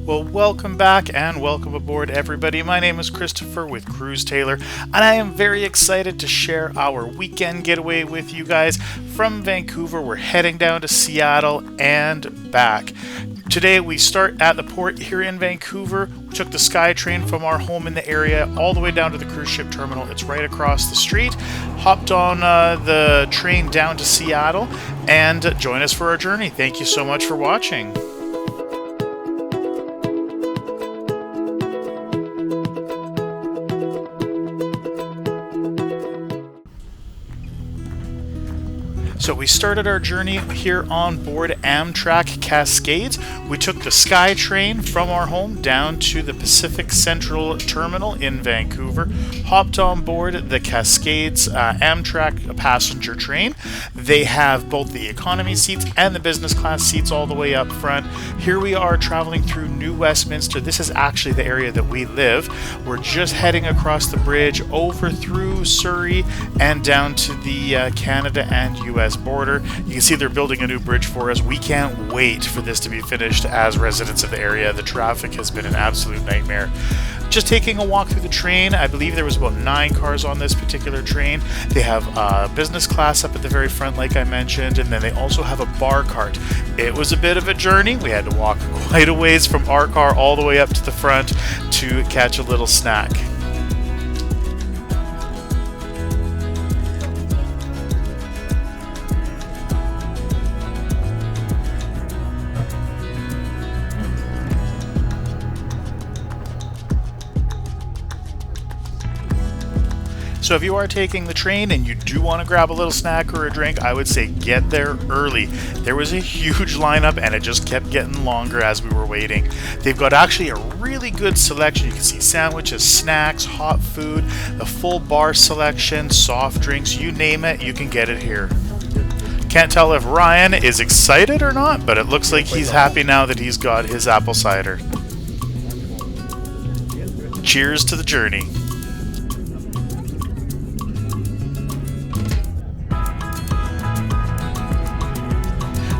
Well, welcome back and welcome aboard, everybody. My name is Christopher with Cruise Taylor, and I am very excited to share our weekend getaway with you guys. From Vancouver, we're heading down to Seattle and back. Today, we start at the port here in Vancouver. We took the SkyTrain from our home in the area all the way down to the cruise ship terminal. It's right across the street. Hopped on the train down to Seattle and join us for our journey. Thank you so much for watching. So we started our journey here on board Amtrak Cascades. We took the SkyTrain from our home down to the Pacific Central Terminal in Vancouver, hopped on board the Cascades Amtrak passenger train. They have both the economy seats and the business class seats all the way up front. Here we are traveling through New Westminster. This is actually the area that we live. We're just heading across the bridge over through Surrey and down to the Canada and US border. You can see they're building a new bridge for us. We can't wait for this to be finished as residents of the area. The traffic has been an absolute nightmare. Just taking a walk through the train. I believe there was about 9 cars on this particular train. They have business class up at the very front, like I mentioned, and then they also have a bar cart. It was a bit of a journey. We had to walk quite a ways from our car all the way up to the front to catch a little snack. So if you are taking the train and you do want to grab a little snack or a drink, I would say get there early. There was a huge lineup and it just kept getting longer as we were waiting. They've got actually a really good selection. You can see sandwiches, snacks, hot food, the full bar selection, soft drinks, you name it, you can get it here. Can't tell if Ryan is excited or not, but it looks like he's happy now that he's got his apple cider. Cheers to the journey.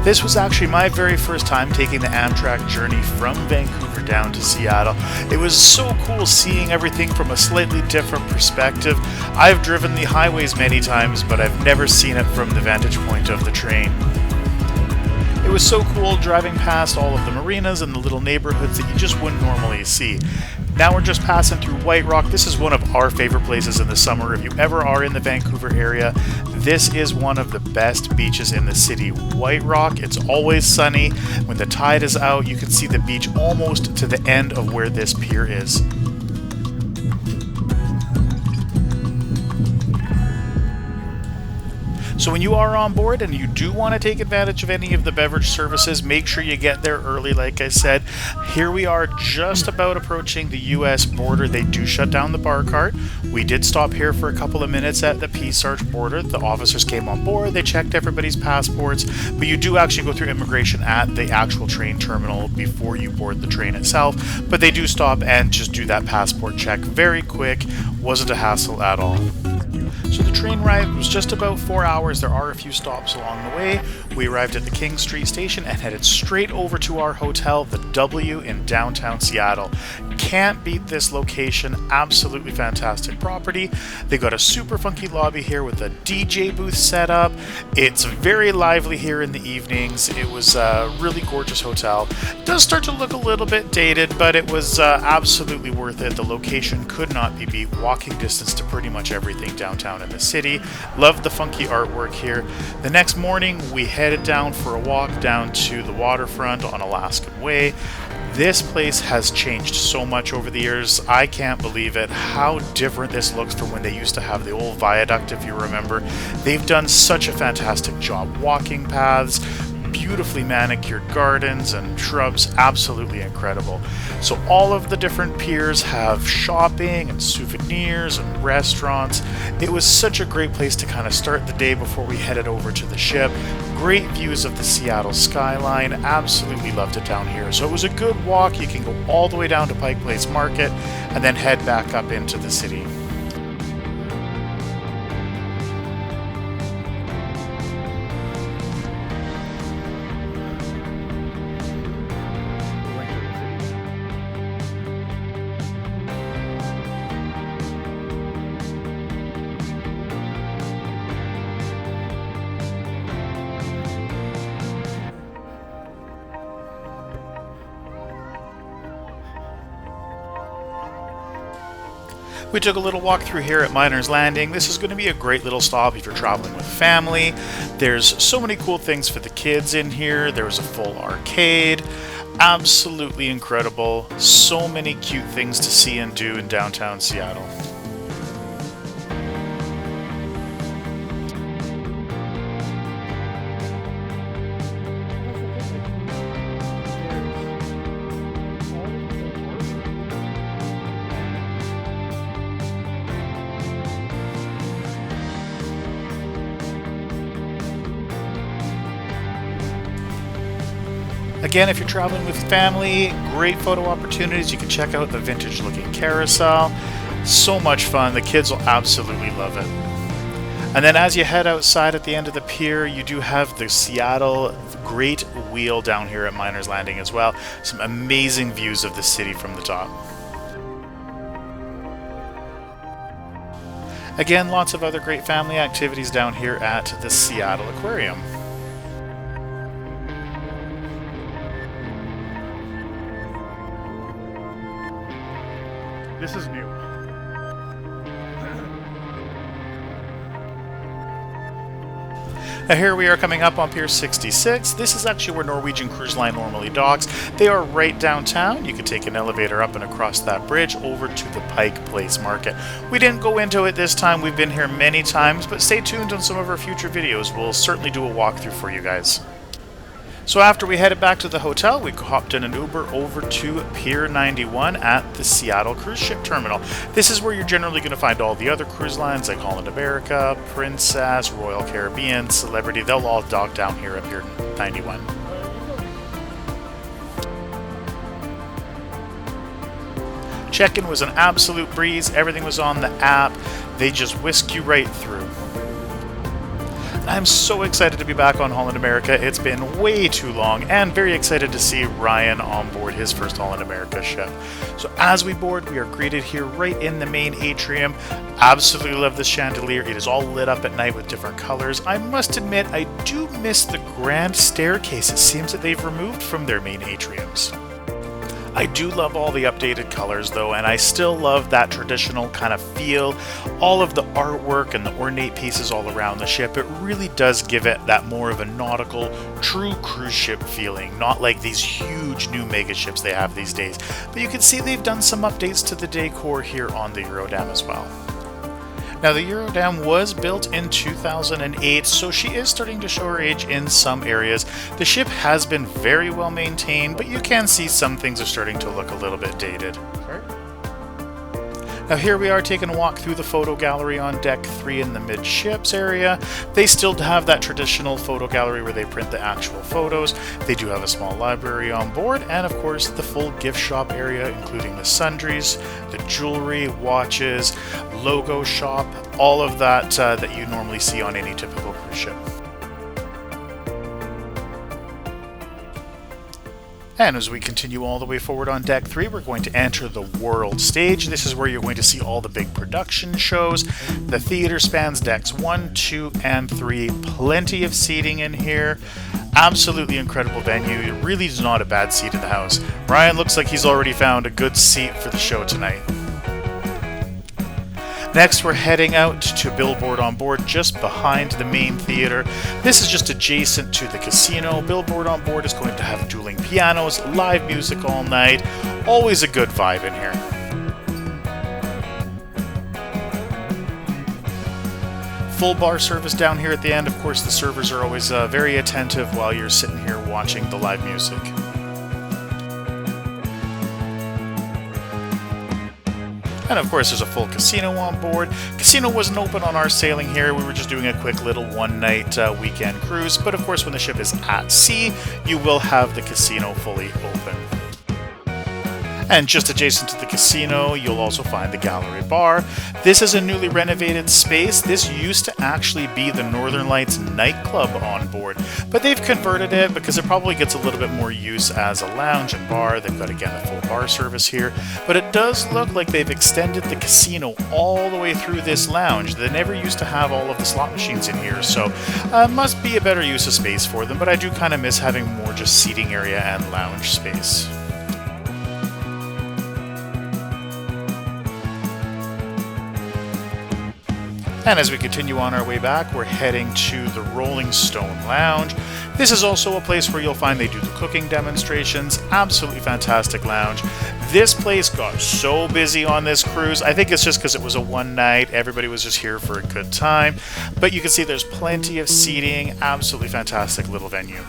This was actually my very first time taking the Amtrak journey from Vancouver down to Seattle. It was so cool seeing everything from a slightly different perspective. I've driven the highways many times, but I've never seen it from the vantage point of the train. It was so cool driving past all of the marinas and the little neighborhoods that you just wouldn't normally see. Now we're just passing through White Rock. This is one of our favorite places in the summer. If you ever are in the Vancouver area, this is one of the best beaches in the city. White Rock, it's always sunny. When the tide is out, you can see the beach almost to the end of where this pier is. So when you are on board and you do want to take advantage of any of the beverage services, make sure you get there early, like I said. Here we are just about approaching the US border. They do shut down the bar cart. We did stop here for a couple of minutes at the Peace Arch border. The officers came on board, they checked everybody's passports, but you do actually go through immigration at the actual train terminal before you board the train itself. But they do stop and just do that passport check very quick. Wasn't a hassle at all. So the train ride was just about 4 hours. There are a few stops along the way. We arrived at the King Street station and headed straight over to our hotel, the W in downtown Seattle. Can't beat this location. Absolutely fantastic property. They got a super funky lobby here with a DJ booth set up. It's very lively here in the evenings. It was a really gorgeous hotel. It does start to look a little bit dated, but it was absolutely worth it. The location could not be beat. Walking distance to pretty much everything downtown in the city. Loved the funky artwork here. The next morning we headed down for a walk down to the waterfront on Alaskan Way. This place has changed so much over the years. I can't believe it, how different this looks from when they used to have the old viaduct, if you remember. They've done such a fantastic job. Walking paths, beautifully manicured gardens and shrubs, absolutely incredible. So all of the different piers have shopping and souvenirs and restaurants. It was such a great place to kind of start the day before we headed over to the ship. Great views of the Seattle skyline. Absolutely loved it down here. So it was a good walk. You can go all the way down to Pike Place Market and then head back up into the city. We took a little walk through here at Miners Landing. This is going to be a great little stop if you're traveling with family. There's so many cool things for the kids in here. There's a full arcade. Absolutely incredible. So many cute things to see and do in downtown Seattle. Again, if you're traveling with family, great photo opportunities. You can check out the vintage looking carousel. So much fun. The kids will absolutely love it. And then as you head outside at the end of the pier, you do have the Seattle Great Wheel down here at Miners Landing as well. Some amazing views of the city from the top. Again, lots of other great family activities down here at the Seattle Aquarium. This is new. Now here we are coming up on Pier 66. This is actually where Norwegian Cruise Line normally docks. They are right downtown. You can take an elevator up and across that bridge over to the Pike Place Market. We didn't go into it this time. We've been here many times, but stay tuned on some of our future videos. We'll certainly do a walkthrough for you guys. So after we headed back to the hotel, we hopped in an Uber over to Pier 91 at the Seattle Cruise Ship Terminal. This is where you're generally going to find all the other cruise lines like Holland America, Princess, Royal Caribbean, Celebrity. They'll all dock down here at Pier 91. Check-in was an absolute breeze. Everything was on the app. They just whisk you right through. I'm so excited to be back on Holland America. It's been way too long, and very excited to see Ryan on board his first Holland America ship. So as we board, we are greeted here right in the main atrium. Absolutely love this chandelier. It is all lit up at night with different colors. I must admit, I do miss the grand staircase it seems that they've removed from their main atriums. I do love all the updated colors though, and I still love that traditional kind of feel. All of the artwork and the ornate pieces all around the ship, it really does give it that more of a nautical, true cruise ship feeling, not like these huge new mega ships they have these days. But you can see they've done some updates to the decor here on the Eurodam as well. Now the Eurodam was built in 2008, so she is starting to show her age in some areas. The ship has been very well maintained, but you can see some things are starting to look a little bit dated. Now here we are taking a walk through the photo gallery on deck 3 in the midships area. They still have that traditional photo gallery where they print the actual photos. They do have a small library on board, and of course the full gift shop area, including the sundries, the jewelry, watches, logo shop, all of that that you normally see on any typical cruise ship. And as we continue all the way forward on deck 3, we're going to enter the world stage. This is where you're going to see all the big production shows. The theater spans decks 1, 2, and 3. Plenty of seating in here. Absolutely incredible venue. It really is not a bad seat in the house. Ryan looks like he's already found a good seat for the show tonight. Next, we're heading out to Billboard on Board just behind the main theater. This is just adjacent to the casino. Billboard on Board is going to have dueling pianos, live music all night. Always a good vibe in here. Full bar service down here at the end. Of course, the servers are always very attentive while you're sitting here watching the live music. And of course, there's a full casino on board. Casino wasn't open on our sailing here. We were just doing a quick little one-night weekend cruise. But of course, when the ship is at sea, you will have the casino fully open. And just adjacent to the casino, you'll also find the gallery bar. This is a newly renovated space. This used to actually be the Northern Lights nightclub on board, but they've converted it because it probably gets a little bit more use as a lounge and bar. They've got, again, a full bar service here, but it does look like they've extended the casino all the way through this lounge. They never used to have all of the slot machines in here, so must be a better use of space for them, but I do kind of miss having more just seating area and lounge space. And as we continue on our way back, we're heading to the Rolling Stone Lounge. This is also a place where you'll find they do the cooking demonstrations. Absolutely fantastic lounge. This place got so busy on this cruise. I think it's just because it was a one night. Everybody was just here for a good time. But you can see there's plenty of seating. Absolutely fantastic little venue.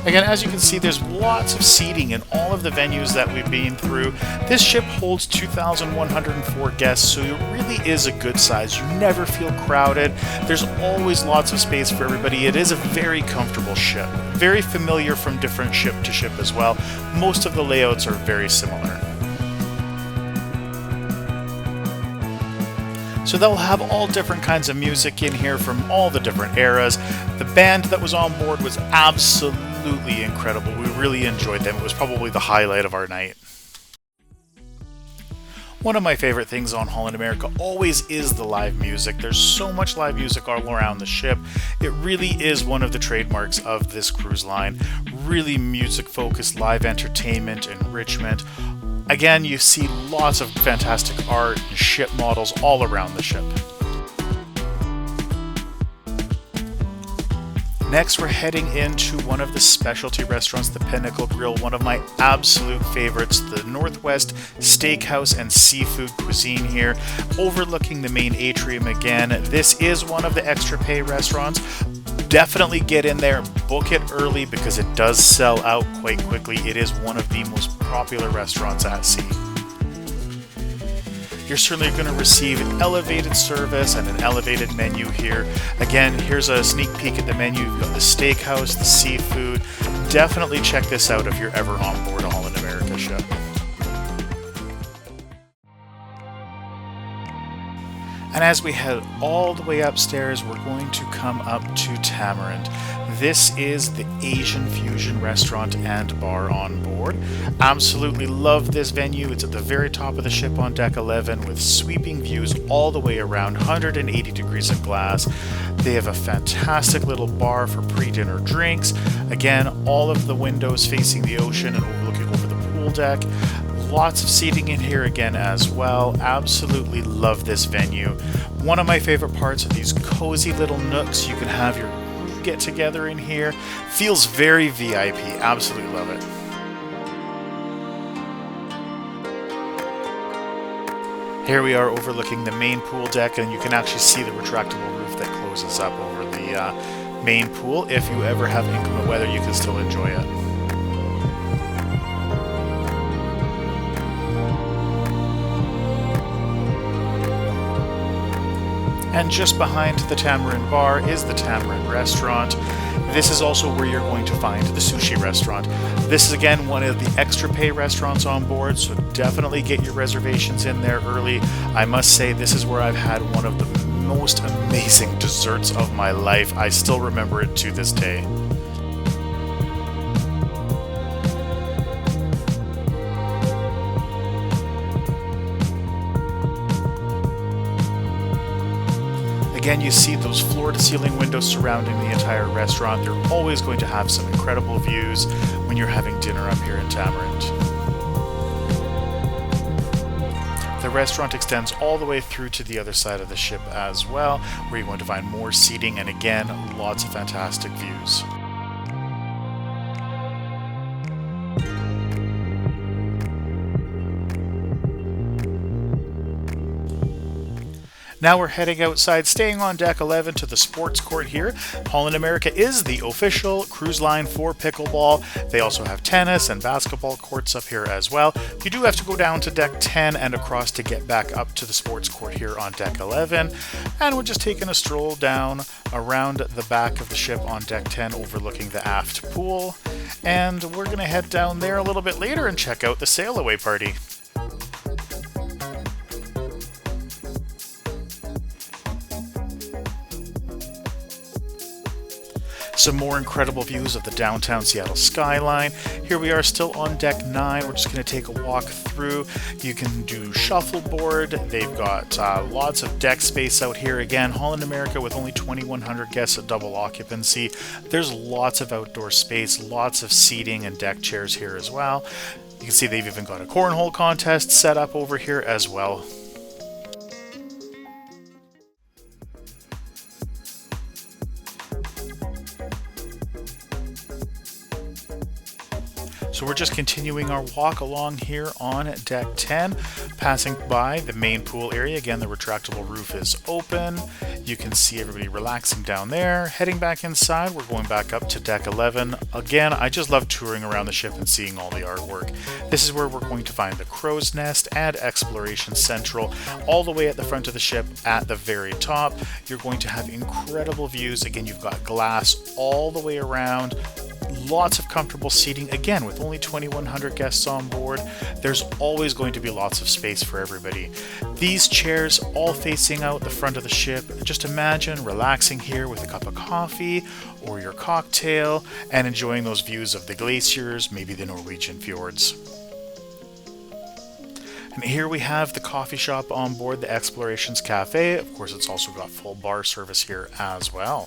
Again, as you can see, there's lots of seating in all of the venues that we've been through. This ship holds 2,104 guests, so it really is a good size. You never feel crowded. There's always lots of space for everybody. It is a very comfortable ship. Very familiar from different ship to ship as well. Most of the layouts are very similar. So they'll have all different kinds of music in here from all the different eras. The band that was on board was absolutely incredible. We really enjoyed them. It was probably the highlight of our night. One of my favorite things on Holland America always is the live music. There's so much live music all around the ship. It really is one of the trademarks of this cruise line. Really music-focused live entertainment, enrichment. Again, you see lots of fantastic art and ship models all around the ship. Next, we're heading into one of the specialty restaurants, the Pinnacle Grill, one of my absolute favorites, the Northwest Steakhouse and Seafood Cuisine here, overlooking the main atrium again. This is one of the extra pay restaurants. Definitely get in there, book it early because it does sell out quite quickly. It is one of the most popular restaurants at sea. You're certainly going to receive an elevated service and an elevated menu here. Again, here's a sneak peek at the menu. You've got the steakhouse, the seafood. Definitely check this out if you're ever on board a Holland America ship. And as we head all the way upstairs, we're going to come up to Tamarind. This is the Asian fusion restaurant and bar on board. Absolutely love this venue. It's at the very top of the ship on deck 11 with sweeping views all the way around, 180 degrees of glass. They have a fantastic little bar for pre-dinner drinks. Again, all of the windows facing the ocean and overlooking over the pool deck. Lots of seating in here again as well. Absolutely love this venue. One of my favorite parts are these cozy little nooks. You can have your get together in here. Feels very VIP. Absolutely love it. Here we are overlooking the main pool deck, and you can actually see the retractable roof that closes up over the main pool. If you ever have inclement weather, you can still enjoy it. And just behind the Tamarind Bar is the Tamarind Restaurant. This is also where you're going to find the sushi restaurant. This is again one of the extra pay restaurants on board, so definitely get your reservations in there early. I must say this is where I've had one of the most amazing desserts of my life. I still remember it to this day. Again, you see those floor-to-ceiling windows surrounding the entire restaurant. They're always going to have some incredible views when you're having dinner up here in Tamarind. The restaurant extends all the way through to the other side of the ship as well, where you're going to find more seating and again, lots of fantastic views. Now we're heading outside, staying on deck 11 to the sports court here. Holland America is the official cruise line for pickleball. They also have tennis and basketball courts up here as well. You do have to go down to deck 10 and across to get back up to the sports court here on deck 11. And we're just taking a stroll down around the back of the ship on deck 10 overlooking the aft pool. And we're going to head down there a little bit later and check out the sail away party. Some more incredible views of the downtown Seattle skyline. Here we are still on deck 9. We're just going to take a walk through. You can do shuffleboard. They've got lots of deck space out here. Again, Holland America with only 2,100 guests at double occupancy. There's lots of outdoor space, lots of seating and deck chairs here as well. You can see they've even got a cornhole contest set up over here as well. So we're just continuing our walk along here on deck 10, passing by the main pool area. Again, the retractable roof is open. You can see everybody relaxing down there. Heading back inside, we're going back up to deck 11. Again, I just love touring around the ship and seeing all the artwork. This is where we're going to find the crow's nest and exploration central, all the way at the front of the ship at the very top. You're going to have incredible views. Again, you've got glass all the way around. Lots of comfortable seating. Again, with only 2,100 guests on board, there's always going to be lots of space for everybody. These chairs all facing out the front of the ship. Just imagine relaxing here with a cup of coffee or your cocktail and enjoying those views of the glaciers, maybe the Norwegian fjords. And here we have the coffee shop on board, the Explorations Cafe. Of course, it's also got full bar service here as well.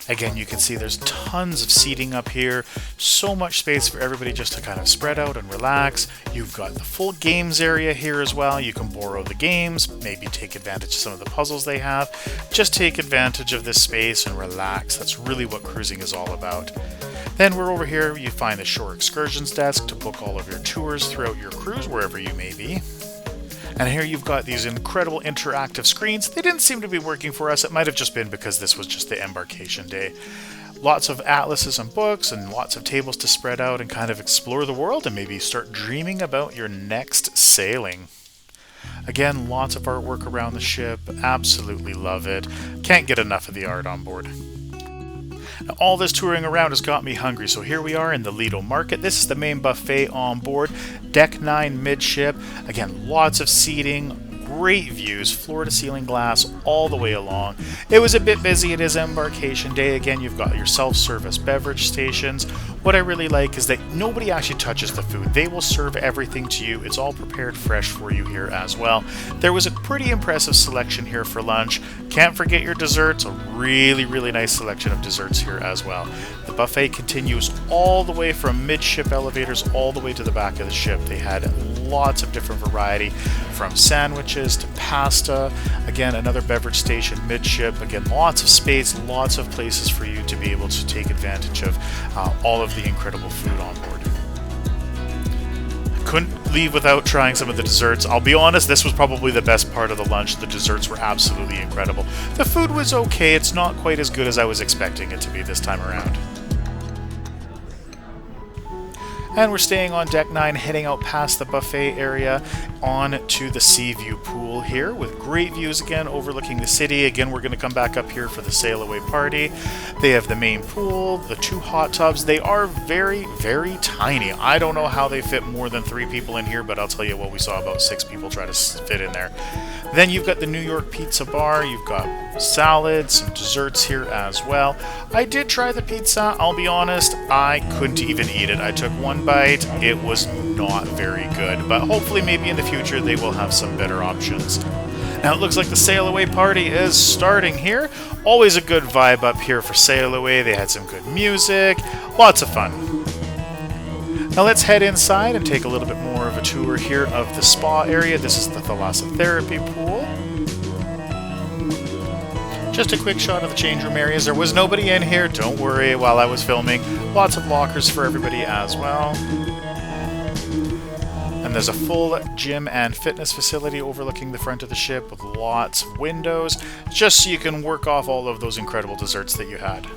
Again, you can see there's tons of seating up here, so much space for everybody just to kind of spread out and relax. You've got the full games area here as well. You can borrow the games, maybe take advantage of some of the puzzles they have. Just take advantage of this space and relax. That's really what cruising is all about. Then we're over here, you find the shore excursions desk to book all of your tours throughout your cruise, wherever you may be. And here you've got these incredible interactive screens. They didn't seem to be working for us. It might have just been because this was just the embarkation day. Lots of atlases and books and lots of tables to spread out and kind of explore the world and maybe start dreaming about your next sailing. Again, lots of artwork around the ship. Absolutely love it. Can't get enough of the art on board. Now, all this touring around has got me hungry, so here we are in the Lido Market. This is the main buffet on board, Deck 9 midship. Again, lots of seating, great views, floor-to-ceiling glass all the way along. It was a bit busy. It is embarkation day. Again, you've got your self-service beverage stations. What I really like is that nobody actually touches the food. They will serve everything to you. It's all prepared fresh for you here as well. There was a pretty impressive selection here for lunch. Can't forget your desserts. A really, really nice selection of desserts here as well. The buffet continues all the way from midship elevators all the way to the back of the ship. They had lots of different variety, from sandwiches to pasta. Again, another beverage station midship. Again, lots of space, lots of places for you to be able to take advantage of all of the incredible food on board. Couldn't leave without trying some of the desserts. I'll be honest, this was probably the best part of the lunch. The desserts were absolutely incredible. The food was okay. It's not quite as good as I was expecting it to be this time around. And we're staying on Deck 9, heading out past the buffet area on to the sea view pool here with great views again overlooking the city. Again, we're going to come back up here for the sail away party. They have the main pool, the 2 hot tubs. They are very, very tiny. I don't know how they fit more than 3 people in here, but I'll tell you what, we saw about 6 people try to fit in there. Then you've got the New York pizza bar. You've got salads, some desserts here as well. I did try the pizza. I'll be honest, I couldn't even eat it. I took 1 bite. It was not very good, but hopefully maybe in the future they will have some better options. Now it looks like the sail away party is starting here. Always a good vibe up here for sail away. They had some good music, lots of fun. Now let's head inside and take a little bit more of a tour here of the spa area. This is the thalassotherapy pool. Just a quick shot of the change room areas. There was nobody in here, don't worry, while I was filming. Lots of lockers for everybody as well. And there's a full gym and fitness facility overlooking the front of the ship with lots of windows, just so you can work off all of those incredible desserts that you had.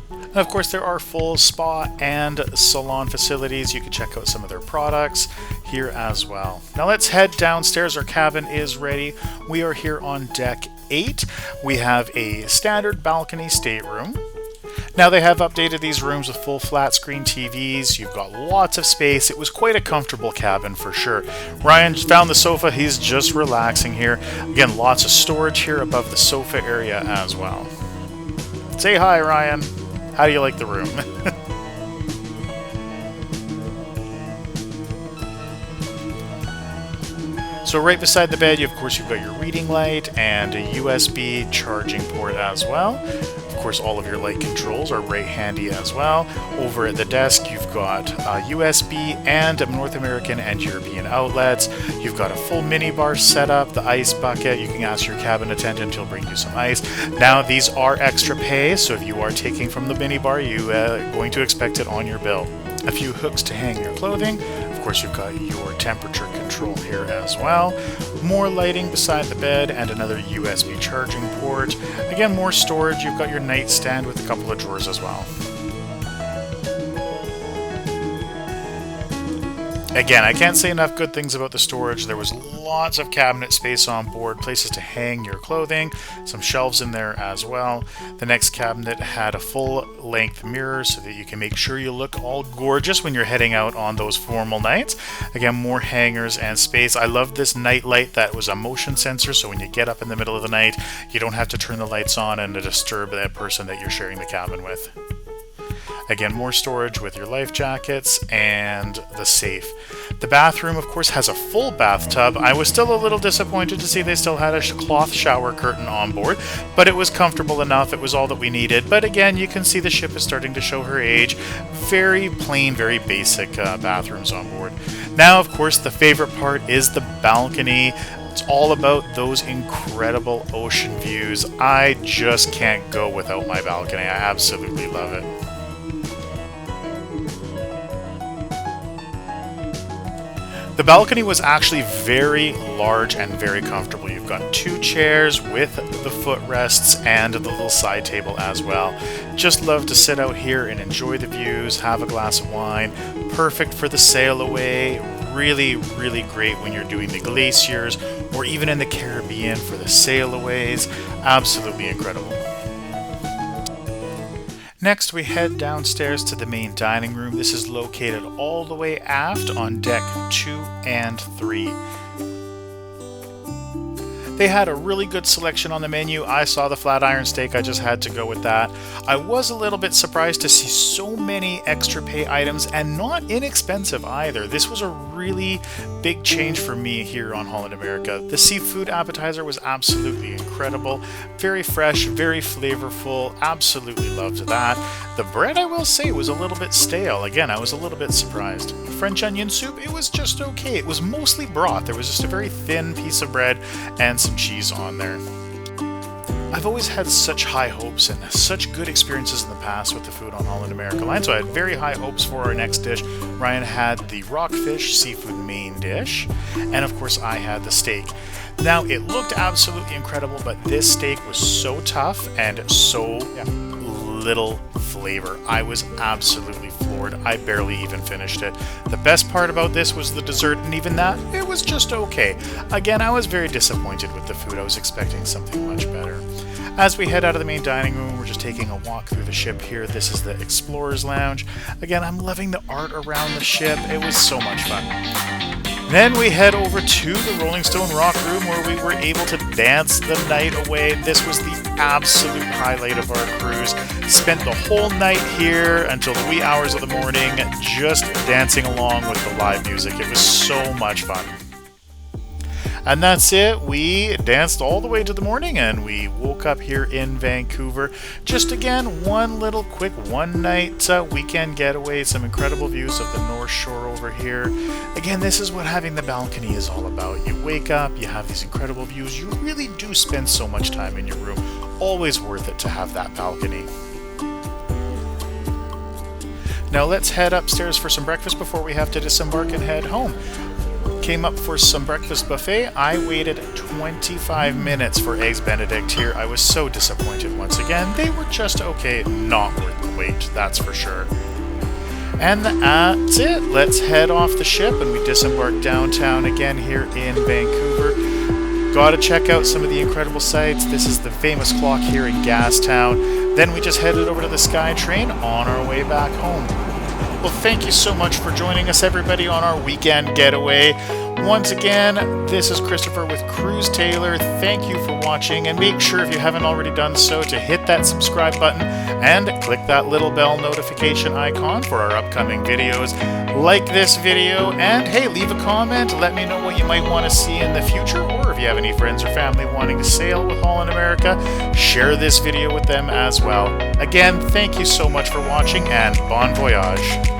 And of course, there are full spa and salon facilities. You can check out some of their products here as well. Now let's head downstairs. Our cabin is ready. We are here on Deck 8. We have a standard balcony stateroom. Now they have updated these rooms with full flat screen TVs. You've got lots of space. It was quite a comfortable cabin for sure. Ryan found the sofa. He's just relaxing here. Again, lots of storage here above the sofa area as well. Say hi, Ryan. How do you like the room? So right beside the bed, of course, you've got your reading light and a USB charging port as well. Of course, all of your light controls are right handy as well. Over at the desk, you've got USB and North American and European outlets. You've got a full minibar setup, the ice bucket. You can ask your cabin attendant, he'll bring you some ice. Now, these are extra pay, so if you are taking from the minibar, you are going to expect it on your bill. A few hooks to hang your clothing. Of course, you've got your temperature control here as well. More lighting beside the bed and another USB charging port. Again, more storage. You've got your nightstand with a couple of drawers as well. Again, I can't say enough good things about the storage. There was lots of cabinet space on board, places to hang your clothing, some shelves in there as well. The next cabinet had a full-length mirror so that you can make sure you look all gorgeous when you're heading out on those formal nights. Again, more hangers and space. I love this night light that was a motion sensor, so when you get up in the middle of the night, you don't have to turn the lights on and disturb that person that you're sharing the cabin with. Again, more storage with your life jackets and the safe. The bathroom, of course, has a full bathtub. I was still a little disappointed to see they still had a cloth shower curtain on board, but it was comfortable enough. It was all that we needed. But again, you can see the ship is starting to show her age. Very plain, very basic bathrooms on board. Now, of course, the favorite part is the balcony. It's all about those incredible ocean views. I just can't go without my balcony. I absolutely love it. The balcony was actually very large and very comfortable. You've got 2 chairs with the footrests and the little side table as well. Just love to sit out here and enjoy the views, have a glass of wine. Perfect for the sail away. Really, really great when you're doing the glaciers or even in the Caribbean for the sailaways. Absolutely incredible. Next, we head downstairs to the main dining room. This is located all the way aft on deck 2 and 3. They had a really good selection on the menu. I saw the flat iron steak, I just had to go with that. I was a little bit surprised to see so many extra pay items and not inexpensive either. This was a really big change for me here on Holland America. The seafood appetizer was absolutely incredible. Very fresh, very flavorful, absolutely loved that. The bread, I will say, was a little bit stale. Again, I was a little bit surprised. French onion soup, it was just okay. It was mostly broth. There was just a very thin piece of bread and some cheese on there. I've always had such high hopes and such good experiences in the past with the food on Holland America line, so I had very high hopes for our next dish. Ryan had the rockfish seafood main dish, and of course I had the steak. Now, it looked absolutely incredible, but this steak was so tough and so little flavor. I was absolutely floored. I barely even finished it. The best part about this was the dessert, and even that, it was just okay. Again, I was very disappointed with the food. I was expecting something much better. As we head out of the main dining room, we're just taking a walk through the ship here. This is the Explorer's Lounge. Again, I'm loving the art around the ship. It was so much fun. Then we head over to the Rolling Stone Rock Room where we were able to dance the night away. This was the absolute highlight of our cruise. Spent the whole night here until the wee hours of the morning just dancing along with the live music. It was so much fun. And that's it. We danced all the way to the morning and we woke up here in Vancouver. Just again, one little quick one-night weekend getaway. Some incredible views of the North Shore over here. Again, this is what having the balcony is all about. You wake up, you have these incredible views. You really do spend so much time in your room. Always worth it to have that balcony. Now let's head upstairs for some breakfast before we have to disembark and head home. Came up for some breakfast buffet. I waited 25 minutes for Eggs Benedict here. I was so disappointed once again. They were just okay, not worth the wait, that's for sure. And that's it. Let's head off the ship and we disembark downtown again here in Vancouver. Gotta check out some of the incredible sights. This is the famous clock here in Gastown. Then we just headed over to the SkyTrain on our way back home. Well, thank you so much for joining us, everybody, on our weekend getaway. Once again, this is Christopher with Cruise Taylor. Thank you for watching, and make sure if you haven't already done so to hit that subscribe button and click that little bell notification icon for our upcoming videos. Like this video, and hey, leave a comment. Let me know what you might want to see in the future, or if you have any friends or family wanting to sail with Holland America, share this video with them as well. Again, thank you so much for watching, and bon voyage.